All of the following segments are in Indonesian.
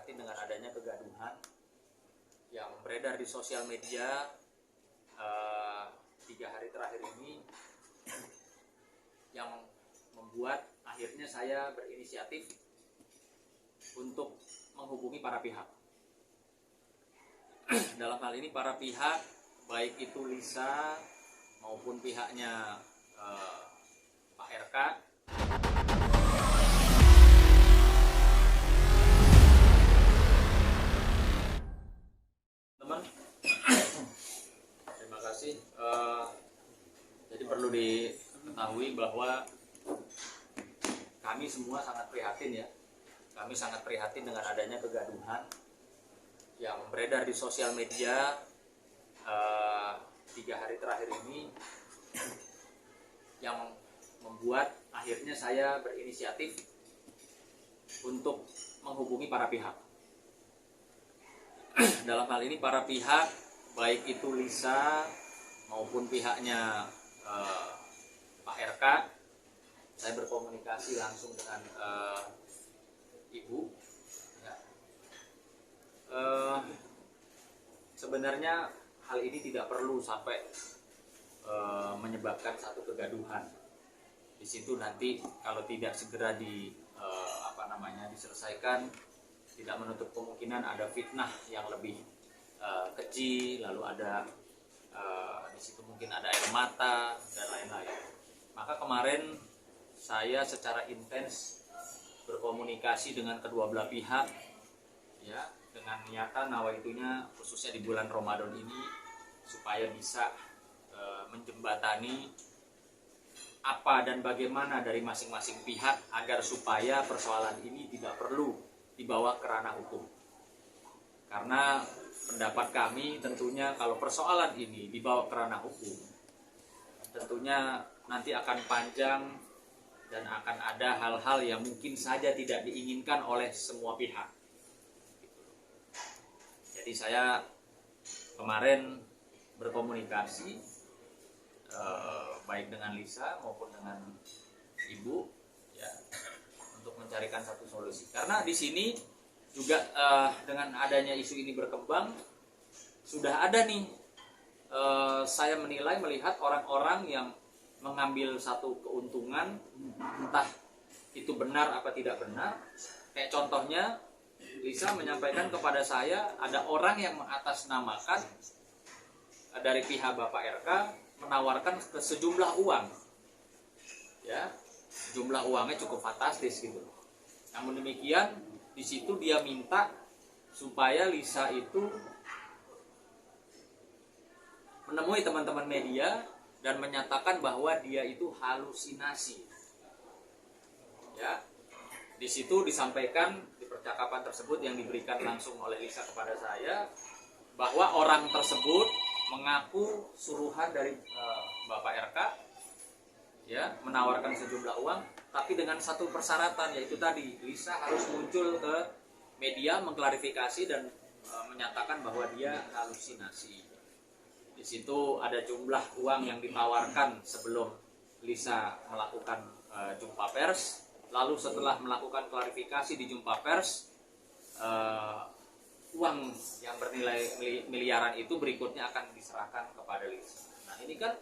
prihatin dengan adanya kegaduhan yang beredar di sosial media 3 hari terakhir ini, yang membuat akhirnya saya berinisiatif untuk menghubungi para pihak. Dalam hal ini para pihak, baik itu Lisa maupun pihaknya Pak RK. Teman, terima kasih. Jadi perlu diketahui bahwa kami semua sangat prihatin ya. Kami sangat prihatin dengan adanya kegaduhan yang beredar di sosial media 3 hari terakhir ini, yang membuat akhirnya saya berinisiatif untuk menghubungi para pihak. Dalam hal ini para pihak, baik itu Lisa maupun pihaknya Pak RK, saya berkomunikasi langsung dengan Ibu. Ya. Sebenarnya hal ini tidak perlu sampai menyebabkan satu kegaduhan. Di situ nanti kalau tidak segera diselesaikan, tidak menutup kemungkinan ada fitnah yang lebih keji, lalu ada di situ mungkin ada air mata dan lain-lain. Maka kemarin saya secara intens berkomunikasi dengan kedua belah pihak, ya, dengan niatan nawaitunya khususnya di bulan Ramadan ini supaya bisa menjembatani apa dan bagaimana dari masing-masing pihak agar supaya persoalan ini tidak perlu dibawa ke ranah hukum. Karena pendapat kami tentunya kalau persoalan ini dibawa ke ranah hukum, tentunya nanti akan panjang dan akan ada hal-hal yang mungkin saja tidak diinginkan oleh semua pihak. Jadi saya kemarin berkomunikasi baik dengan Lisa maupun dengan Ibu, ya, untuk mencarikan satu solusi. Karena di sini juga dengan adanya isu ini berkembang, sudah ada nih saya menilai melihat orang-orang yang mengambil satu keuntungan, entah itu benar apa tidak benar. Kayak contohnya Lisa menyampaikan kepada saya ada orang yang mengatasnamakan dari pihak Bapak RK menawarkan ke sejumlah uang, ya, jumlah uangnya cukup fantastis gitu. Namun demikian di situ dia minta supaya Lisa itu menemui teman-teman media dan menyatakan bahwa dia itu halusinasi. Ya, di situ disampaikan di percakapan tersebut yang diberikan langsung oleh Lisa kepada saya bahwa orang tersebut mengaku suruhan dari Bapak RK, ya, menawarkan sejumlah uang, tapi dengan satu persyaratan, yaitu tadi Lisa harus muncul ke media mengklarifikasi dan menyatakan bahwa dia halusinasi. Di situ ada jumlah uang yang ditawarkan sebelum Lisa melakukan jumpa pers. Lalu setelah melakukan klarifikasi di jumpa pers, uang yang bernilai miliaran itu berikutnya akan diserahkan kepada Lisa. Nah ini kan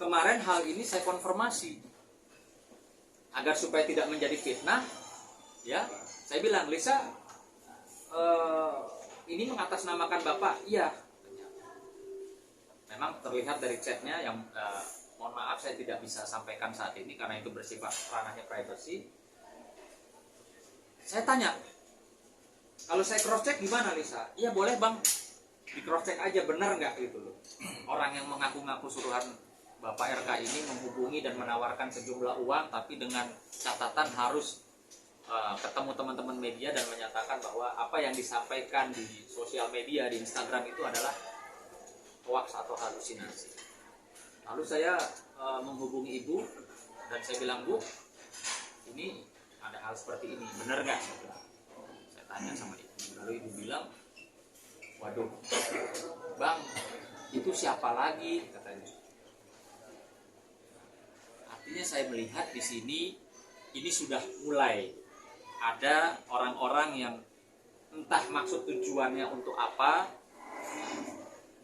kemarin hal ini saya konfirmasi agar supaya tidak menjadi fitnah, ya, saya bilang Lisa, ini mengatasnamakan Bapak. Iya, memang terlihat dari chatnya yang mohon maaf saya tidak bisa sampaikan saat ini karena itu bersifat ranahnya privacy. Saya tanya, kalau saya cross check gimana Lisa? Iya boleh bang, di cross check aja benar nggak gitu loh. Orang yang mengaku-ngaku suruhan Bapak RK ini menghubungi dan menawarkan sejumlah uang, tapi dengan catatan harus ketemu teman-teman media dan menyatakan bahwa apa yang disampaikan di sosial media, di Instagram itu adalah hoax atau halusinasi. Lalu saya menghubungi Ibu dan saya bilang, Bu, ini ada hal seperti ini, benar nggak? Saya tanya sama Ibu. Lalu Ibu bilang, waduh, Bang, itu siapa lagi? Katanya. Artinya saya melihat di sini ini sudah mulai ada orang-orang yang entah maksud tujuannya untuk apa,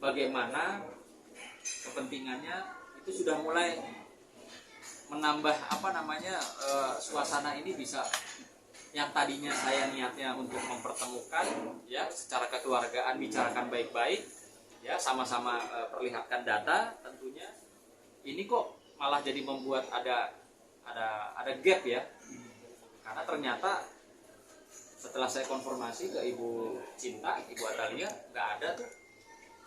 bagaimana kepentingannya, itu sudah mulai menambah suasana ini bisa, yang tadinya saya niatnya untuk mempertemukan ya secara kekeluargaan, bicarakan baik-baik ya, sama-sama perlihatkan data tentunya, ini kok malah jadi membuat ada gap ya. Karena ternyata setelah saya konfirmasi ke Ibu Cinta, Ibu Atalia, nggak ada tuh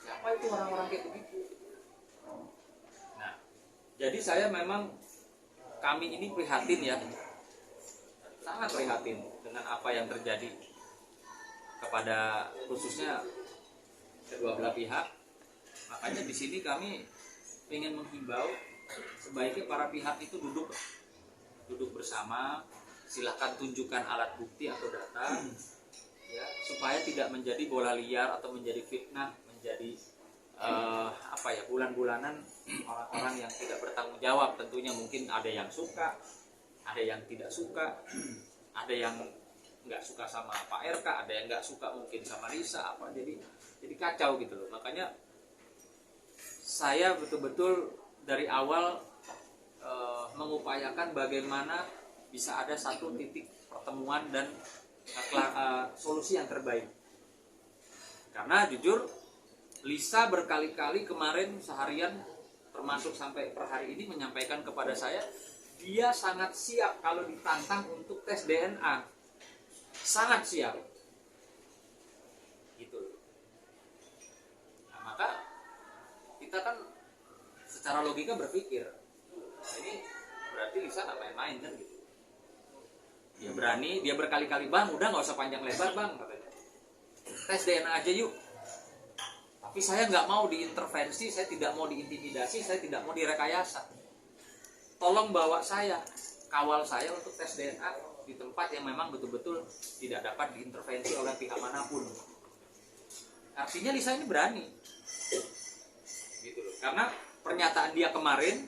siapa itu orang-orang kayak begitu. Nah, jadi saya memang, kami ini prihatin ya, sangat prihatin dengan apa yang terjadi kepada khususnya kedua belah pihak. Makanya di sini kami ingin menghimbau sebaiknya para pihak itu duduk bersama, silahkan tunjukkan alat bukti atau data ya, supaya tidak menjadi bola liar atau menjadi fitnah, menjadi bulan-bulanan orang-orang yang tidak bertanggung jawab. Tentunya mungkin ada yang suka, ada yang tidak suka, ada yang nggak suka sama Pak RK, ada yang nggak suka mungkin sama Lisa, jadi kacau gitu loh. Makanya saya betul-betul dari awal mengupayakan bagaimana bisa ada satu titik pertemuan dan solusi yang terbaik. Karena jujur, Lisa berkali-kali kemarin seharian termasuk sampai per hari ini menyampaikan kepada saya, dia sangat siap kalau ditantang untuk tes DNA, sangat siap gitu. Nah, maka kita kan secara logika berpikir, ini berarti Lisa nggak main-main kan gitu. Dia berani, dia berkali-kali, bang udah nggak usah panjang lebar bang katanya, tes DNA aja yuk. Tapi saya nggak mau diintervensi, saya tidak mau diintimidasi, saya tidak mau direkayasa. Tolong bawa saya, kawal saya untuk tes DNA di tempat yang memang betul-betul tidak dapat diintervensi oleh pihak manapun. Artinya Lisa ini berani, gitu loh. Karena pernyataan dia kemarin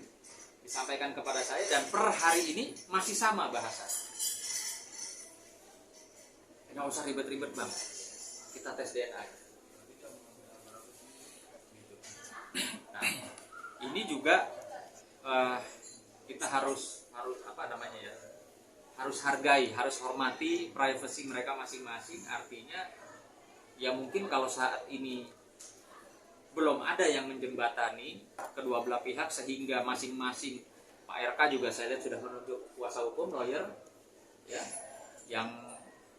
disampaikan kepada saya dan per hari ini masih sama bahasa. Nggak usah ribet-ribet bang, kita tes DNA. Nah, ini juga kita harus harus hargai, harus hormati privasi mereka masing-masing. Artinya ya mungkin kalau saat ini belum ada yang menjembatani kedua belah pihak sehingga masing-masing, Pak RK juga saya lihat sudah menunjuk kuasa hukum, lawyer ya, yang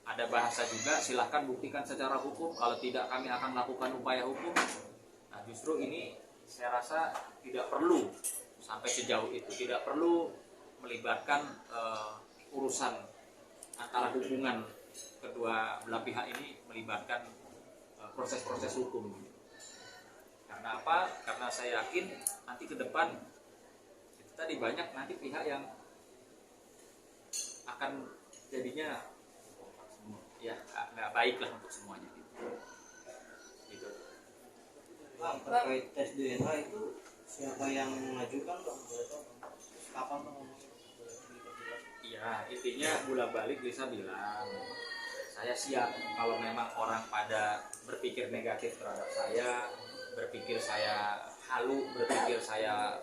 ada bahasa juga, silahkan buktikan secara hukum, kalau tidak kami akan lakukan upaya hukum. Nah justru ini saya rasa tidak perlu sampai sejauh itu, tidak perlu melibatkan urusan antara hubungan kedua belah pihak ini, melibatkan proses-proses hukum. Karena apa? Karena saya yakin nanti ke depan itu tadi banyak nanti pihak yang akan jadinya ya nggak baik lah untuk semuanya gitu. Terkait tes DNA itu siapa yang mengajukan bang? Kapan bang ngomongnya? Iya, intinya bolak-balik Lisa bilang, saya siap kalau memang orang pada berpikir negatif terhadap saya, berpikir saya halu, berpikir saya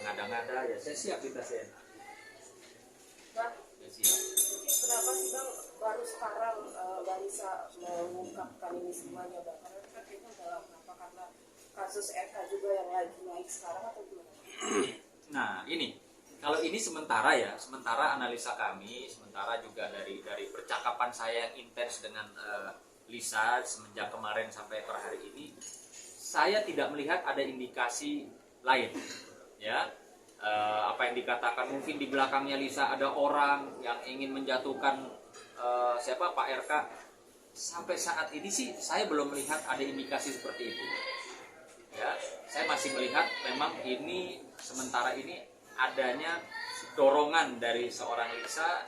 ngada-ngada, ya saya siap dites DNA. Bang, Ya siap. kenapa sih bang baru sekarang Mbak Lisa mengungkapkan ini semuanya bang? Karena kan kayaknya udah lama, apa karena kasus RK juga yang lagi naik sekarang atau gimana? Nah ini, kalau ini sementara ya, sementara analisa kami, sementara juga dari percakapan saya yang intens dengan Lisa semenjak kemarin sampai per hari ini, saya tidak melihat ada indikasi lain ya. Apa yang dikatakan mungkin di belakangnya Lisa ada orang yang ingin menjatuhkan siapa Pak RK, sampai saat ini sih saya belum melihat ada indikasi seperti itu ya. Saya masih melihat memang ini sementara ini adanya dorongan dari seorang Lisa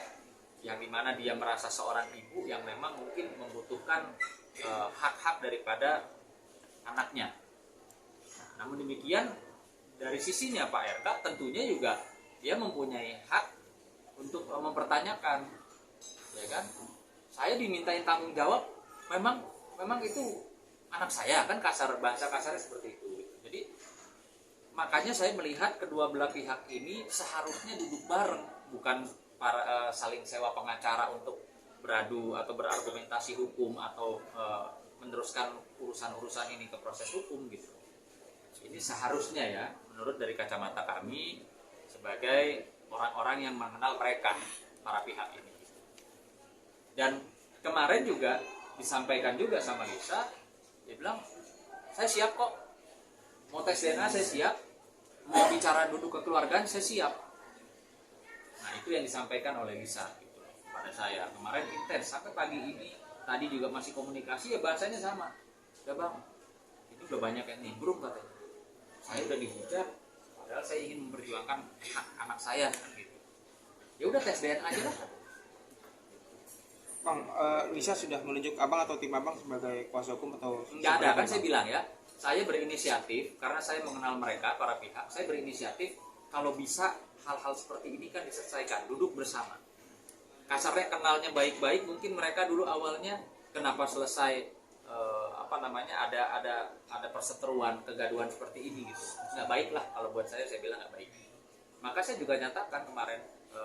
yang dimana dia merasa seorang ibu yang memang mungkin membutuhkan hak-hak daripada anaknya. Namun demikian dari sisinya Pak RK tentunya juga dia mempunyai hak untuk mempertanyakan, ya kan? saya dimintain tanggung jawab, memang itu anak saya, kan bahasa kasarnya seperti itu. Jadi makanya saya melihat kedua belah pihak ini seharusnya duduk bareng, bukan saling sewa pengacara untuk beradu atau berargumentasi hukum atau meneruskan urusan-urusan ini ke proses hukum gitu. Ini seharusnya ya, menurut dari kacamata kami sebagai orang-orang yang mengenal mereka, para pihak ini. Dan kemarin juga disampaikan juga sama Lisa, dia bilang, saya siap kok, mau tes DNA saya siap, mau bicara duduk kekeluargaan saya siap. Nah itu yang disampaikan oleh Lisa gitu, pada saya. Kemarin intens, sampai pagi ini, tadi juga masih komunikasi, ya bahasanya sama. Udah bang, ini udah banyak yang nimbrung katanya. Saya udah dihujat, padahal saya ingin memperjuangkan hak anak saya gitu. Ya udah tes DNA aja lah. Bang, Lisa sudah menunjuk abang atau tim abang sebagai kuasa hukum atau? Enggak ada, kan saya bilang ya, saya berinisiatif karena saya mengenal mereka, para pihak. Saya berinisiatif kalau bisa hal-hal seperti ini kan diselesaikan, duduk bersama. Kasarnya kenalnya baik-baik, mungkin mereka dulu awalnya kenapa selesai ada perseteruan, kegaduhan seperti ini gitu. Nggak baik lah, kalau buat saya bilang nggak baik. Maka saya juga nyatakan kemarin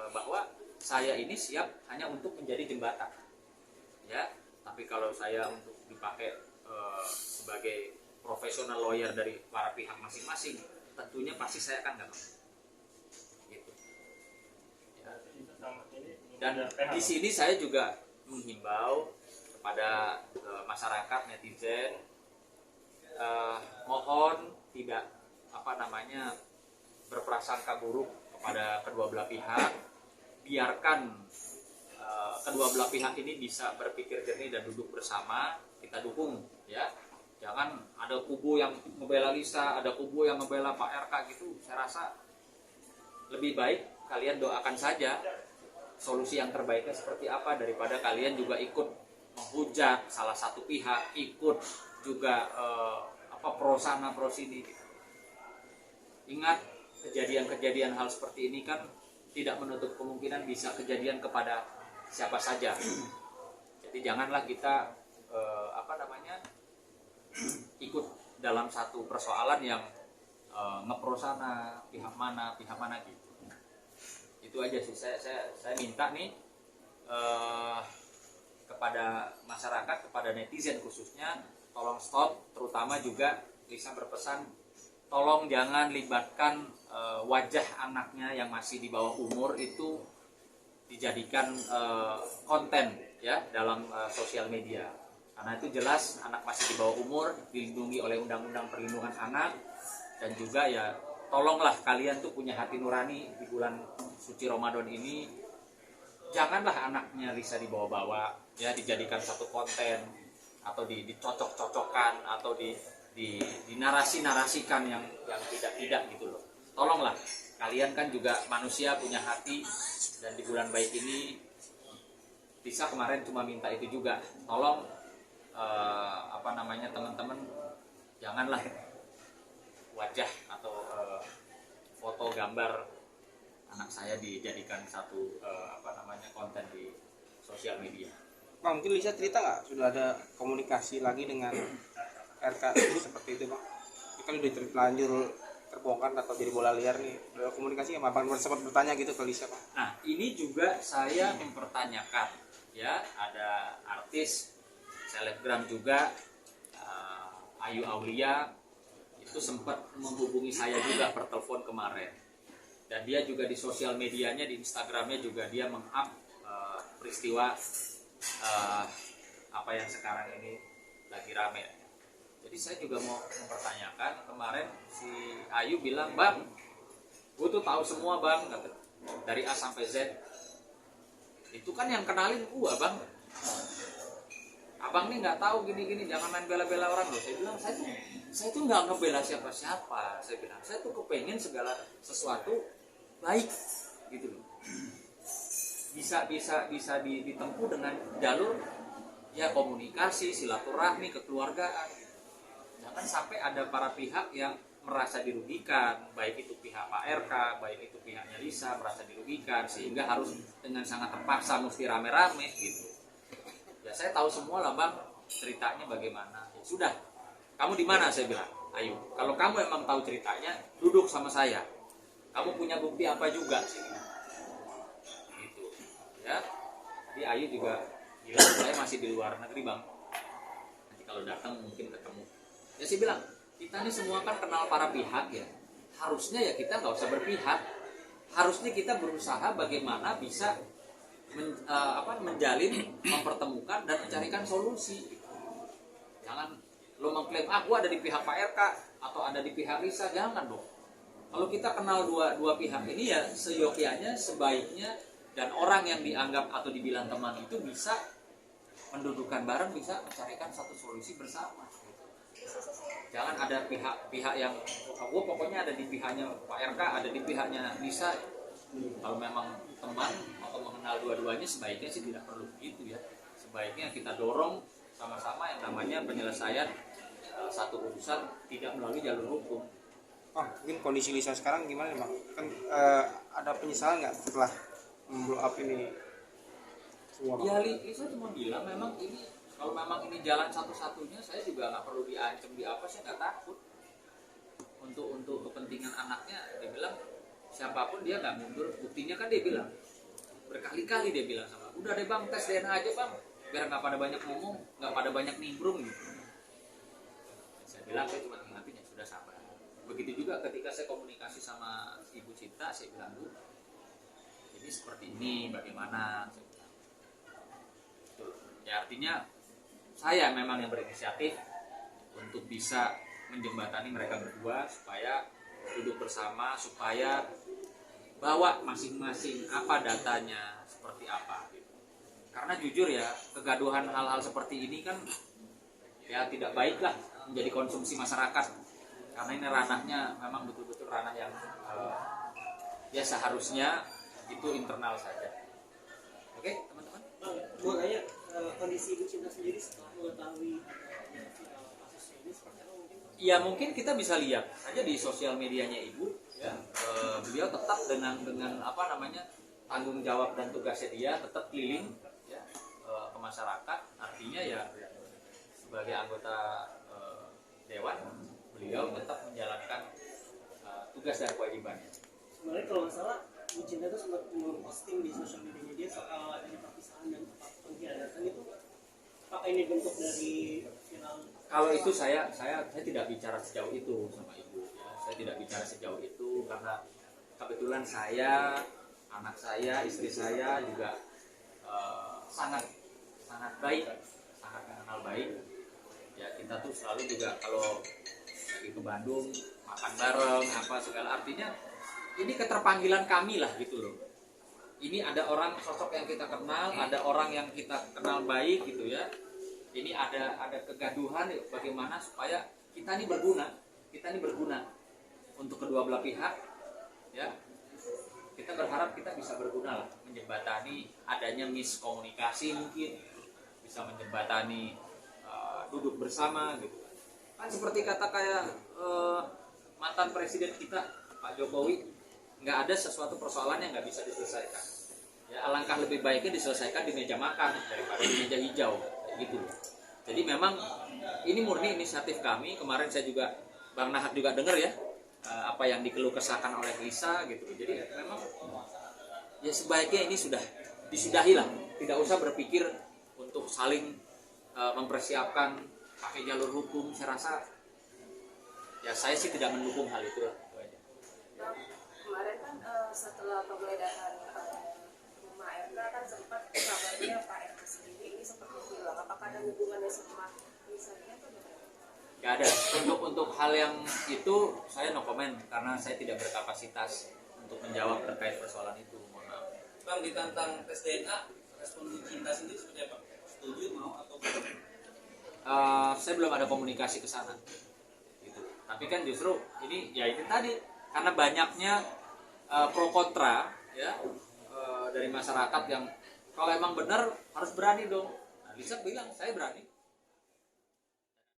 bahwa saya ini siap hanya untuk menjadi jembatan, ya. Tapi kalau saya untuk dipakai sebagai profesional lawyer dari para pihak masing-masing, tentunya pasti saya akan nggak mau. Gitu. Ya. Dan di sini saya juga menghimbau kepada masyarakat, netizen, mohon tidak berprasangka buruk kepada kedua belah pihak. Biarkan kedua belah pihak ini bisa berpikir jernih dan duduk bersama, kita dukung ya. Jangan ada kubu yang membela Lisa, ada kubu yang membela Pak RK gitu. Saya rasa lebih baik kalian doakan saja solusi yang terbaiknya seperti apa, daripada kalian juga ikut menghujat salah satu pihak, ikut juga pro sana pro sini. Ingat, kejadian-kejadian hal seperti ini kan tidak menutup kemungkinan bisa kejadian kepada siapa saja. Jadi janganlah kita ikut dalam satu persoalan yang ngepro sana pihak mana gitu. Itu aja sih, saya minta nih kepada masyarakat, kepada netizen khususnya, tolong stop. Terutama juga Lisa berpesan, tolong jangan libatkan wajah anaknya yang masih di bawah umur itu dijadikan konten ya dalam sosial media, karena itu jelas anak masih di bawah umur, dilindungi oleh Undang-Undang Perlindungan Anak. Dan juga ya tolonglah kalian tuh punya hati nurani di bulan suci Ramadan ini, janganlah anaknya Lisa dibawa-bawa ya, dijadikan satu konten atau dicocok-cocokkan atau dinarasi-narasikan yang tidak gitu loh. Tolonglah, kalian kan juga manusia, punya hati, dan di bulan baik ini Lisa kemarin cuma minta itu juga. Tolong teman-teman, janganlah wajah atau foto gambar anak saya dijadikan satu konten di sosial media. Bang, mungkin Lisa cerita nggak sudah ada komunikasi lagi dengan RK seperti itu bang? Ini kan udah terlanjur terbongkar atau jadi bola liar nih, udah komunikasi sama bang, sempat bertanya gitu ke Lisa bang? Nah ini juga saya mempertanyakan ya, ada artis selebgram juga, Ayu Aulia itu sempat menghubungi saya juga per telepon kemarin, dan dia juga di sosial medianya, di Instagramnya juga dia meng-up peristiwa apa yang sekarang ini lagi rame. Jadi saya juga mau mempertanyakan, kemarin si Ayu bilang, bang, gue tuh tahu semua bang, dari A sampai Z. Itu kan yang kenalin gue bang. Abang nih nggak tahu gini-gini, jangan main bela-bela orang loh. Saya bilang, saya tuh nggak ngebela siapa-siapa. Saya bilang, saya tuh kepengen segala sesuatu baik gitu loh. Bisa ditempuh dengan jalur ya komunikasi, silaturahmi, kekeluargaan. Jangan sampai ada para pihak yang merasa dirugikan, baik itu pihak Pak RK, baik itu pihaknya Lisa merasa dirugikan, sehingga harus dengan sangat terpaksa mesti rame-rame gitu. Ya saya tahu semua lah bang ceritanya bagaimana. Ya, sudah, kamu di mana saya bilang. Ayo, kalau kamu emang tahu ceritanya, duduk sama saya. Kamu punya bukti apa juga sih? Gitu. Ya. Jadi Ayu juga bilang saya masih di luar negeri bang. Nanti kalau datang mungkin ketemu. Ya saya bilang kita ini semua kan kenal para pihak ya. Harusnya ya kita nggak usah berpihak. Harusnya kita berusaha bagaimana bisa menjalin, mempertemukan dan mencarikan solusi. Jangan lo mengklaim aku ada di pihak Pak RK atau ada di pihak Risa, jangan dong. Kalau kita kenal dua pihak ini ya seyogyanya, sebaiknya, dan orang yang dianggap atau dibilang teman itu bisa mendudukan bareng, bisa mencarikan satu solusi bersama. Jangan ada pihak yang gue pokoknya ada di pihaknya Pak RK, ada di pihaknya Risa. Kalau memang teman atau mengenal dua-duanya sebaiknya sih tidak perlu begitu ya. Sebaiknya kita dorong sama-sama yang namanya penyelesaian satu urusan tidak melalui jalur hukum. Mungkin kondisi Lisa sekarang gimana nih bang? Kan ada penyesalan nggak setelah blow up ini semua bang? Ya Lisa cuma bilang memang ini kalau memang ini jalan satu-satunya, saya juga nggak perlu diancam di apa, saya nggak takut. Untuk kepentingan anaknya, dia bilang siapapun dia nggak mundur. Buktinya kan dia bilang berkali-kali dia bilang sama, udah deh bang tes DNA aja bang, biar nggak pada banyak ngomong, nggak pada banyak nimbrung gitu. Saya bilang saya cuma ingatin ya sudah sabar. Begitu juga ketika saya komunikasi sama Ibu Cinta, saya bilang Bu, ini seperti ini bagaimana? Saya bilang. Ya artinya saya memang yang berinisiatif untuk bisa menjembatani mereka berdua supaya duduk bersama, supaya bawa masing-masing apa datanya seperti apa gitu. Karena jujur ya kegaduhan hal-hal seperti ini kan ya tidak baik lah menjadi konsumsi masyarakat, karena ini ranahnya memang betul-betul ranah yang ya seharusnya itu internal saja. Oke teman-teman, Mau tanya kondisi Ibu Cinta sendiri setelah mengetahui kasus ini seperti apa mungkin? ya mungkin kita bisa lihat saja di sosial medianya Ibu ya, beliau tetap dengan apa namanya tanggung jawab dan tugasnya dia tetap keliling ya, ke masyarakat. Artinya ya sebagai anggota dewan beliau tetap menjalankan tugas dan kewajibannya. Sebenarnya kalau nggak salah Bu Cinta itu sempat memposting di sosial media dia soal adanya perpisahan dan pengkhianatan itu, apakah ini bentuk dari viral? Kalau itu saya tidak bicara sejauh itu sama Ibu ya. Saya tidak bicara sejauh itu karena kebetulan saya, anak saya, istri saya juga sangat baik, sangat mengenal baik. Ya kita tuh selalu juga kalau lagi ke Bandung makan bareng apa segala, artinya ini keterpanggilan kami lah gitu loh. Ini ada orang sosok yang kita kenal, ada orang yang kita kenal baik gitu ya. Ini ada kegaduhan bagaimana supaya kita ini berguna untuk kedua belah pihak ya. Kita berharap kita bisa berguna lah menjembatani adanya miskomunikasi, mungkin bisa menjembatani duduk bersama gitu kan, seperti kata kayak mantan presiden kita Pak Jokowi, nggak ada sesuatu persoalan yang nggak bisa diselesaikan ya. Alangkah lebih baiknya diselesaikan di meja makan daripada di meja hijau gitu. Jadi memang ini murni inisiatif kami. Kemarin saya juga Bang Nahak juga dengar ya apa yang dikeluh kesahkan oleh Lisa gitu. Jadi memang ya sebaiknya ini sudah disudahi lah, tidak usah berpikir untuk saling mempersiapkan pakai jalur hukum. Saya rasa ya saya sih tidak mendukung hal itu lah. Nah, kemarin kan setelah penggeledahan rumah RK kan sempat kabarnya Pak RK sendiri ini sempat bilang apakah ada hubungannya sama misalnya atau gimana? Gak ada. Untuk hal yang itu saya no comment karena saya tidak berkapasitas untuk menjawab terkait persoalan itu. Mohon maaf. Bang, ditantang tes DNA, respon Bu Cinta sendiri seperti apa? Setuju, mau atau tidak? Saya belum ada komunikasi ke sana. Gitu. Tapi kan justru ini ya itu tadi karena banyaknya pro kontra ya dari masyarakat yang kalau emang benar harus berani dong. Nah, Lisa bilang saya berani.